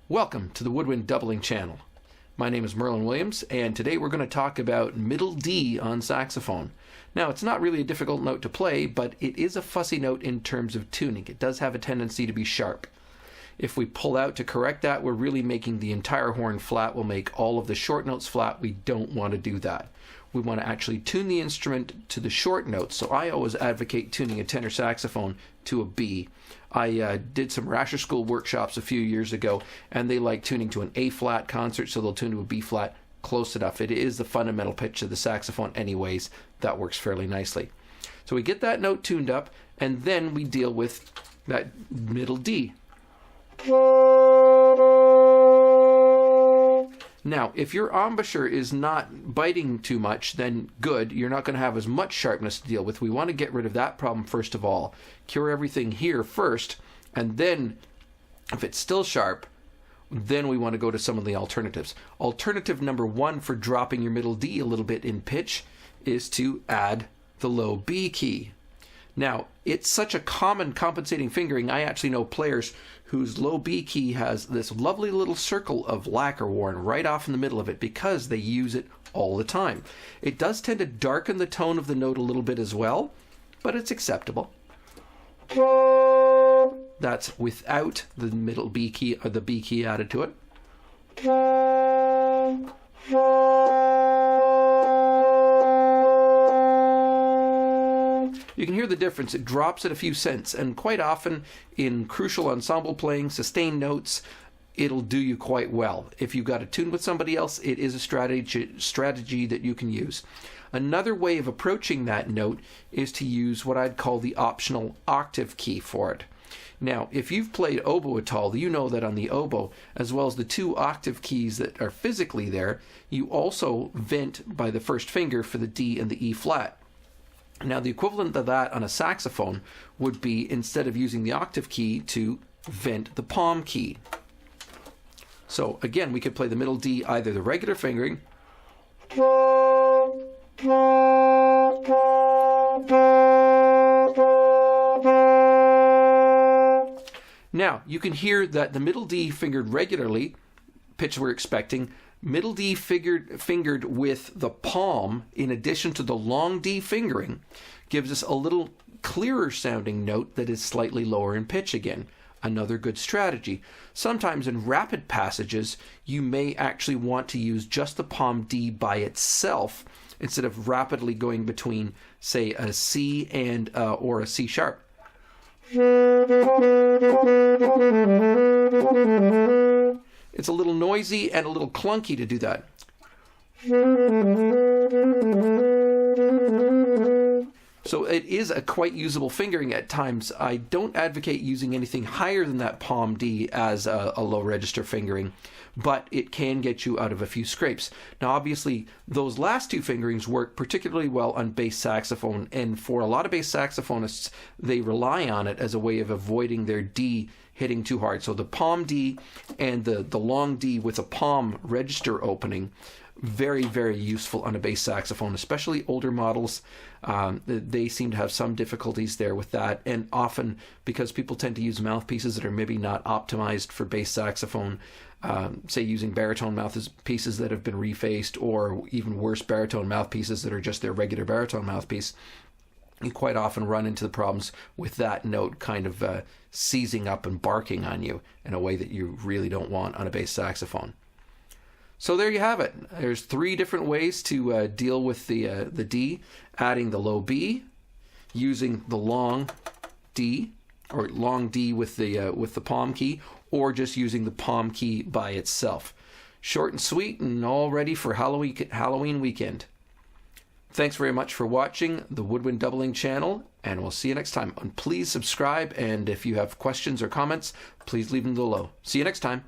Welcome to the Woodwind Doubling channel. My name is Merlin Williams, and today we're going to talk about middle D on saxophone. Now, it's not really a difficult note to play, but it is a fussy note in terms of tuning. It does have a tendency to be sharp. If we pull out to correct that, we're really making the entire horn flat. We'll make all of the short notes flat. We don't want to do that. We want to actually tune the instrument to the short notes. So I always advocate tuning a tenor saxophone to a B. I did some Rasher School workshops a few years ago, and they like tuning to an A flat concert, so they'll tune to a B flat. Close enough. It is the fundamental pitch of the saxophone anyways. That works fairly nicely. So we get that note tuned up, and then we deal with that middle D. Now, if your embouchure is not biting too much, then good. You're not going to have as much sharpness to deal with. We want to get rid of that problem first of all. Cure everything here first, and then if it's still sharp, then we want to go to some of the alternatives. Alternative number one for dropping your middle D a little bit in pitch is to add the low B key. Now, it's such a common compensating fingering, I actually know players whose low B key has this lovely little circle of lacquer worn right off in the middle of it because they use it all the time. It does tend to darken the tone of the note a little bit as well, but it's acceptable. That's without the middle B key or the B key added to it. You can hear the difference. It drops at a few cents, and quite often in crucial ensemble playing, sustained notes, it'll do you quite well. If you've got to tune with somebody else, it is a strategy that you can use. Another way of approaching that note is to use what I'd call the optional octave key for it. Now, if you've played oboe at all, you know that on the oboe, as well as the two octave keys that are physically there, you also vent by the first finger for the D and the E flat. Now, the equivalent of that on a saxophone would be, instead of using the octave key, to vent the palm key. So again, we could play the middle D either the regular fingering, now you can hear that the middle D fingered regularly, pitch we're expecting, middle D fingered with the palm in addition to the long D fingering gives us a little clearer sounding note that is slightly lower in pitch again. Another good strategy. Sometimes in rapid passages you may actually want to use just the palm D by itself instead of rapidly going between, say, a C and or a C sharp. It's a little noisy and a little clunky to do that. So it is a quite usable fingering at times. I don't advocate using anything higher than that palm D as a low register fingering, but it can get you out of a few scrapes. Now, obviously, those last two fingerings work particularly well on bass saxophone, and for a lot of bass saxophonists, they rely on it as a way of avoiding their D hitting too hard. So the palm D and the long D with a palm register opening, very, very useful on a bass saxophone, especially older models. They seem to have some difficulties there with that, and often because people tend to use mouthpieces that are maybe not optimized for bass saxophone, say using baritone mouthpieces that have been refaced, or even worse, baritone mouthpieces that are just their regular baritone mouthpiece, you quite often run into the problems with that note kind of seizing up and barking on you in a way that you really don't want on a bass saxophone. So there you have it. There's three different ways to deal with the D: adding the low B, using the long D, or long D with the palm key, or just using the palm key by itself. Short and sweet, and all ready for Halloween weekend. Thanks very much for watching the Woodwind Doubling channel, and we'll see you next time. And please subscribe, and if you have questions or comments, please leave them below. See you next time.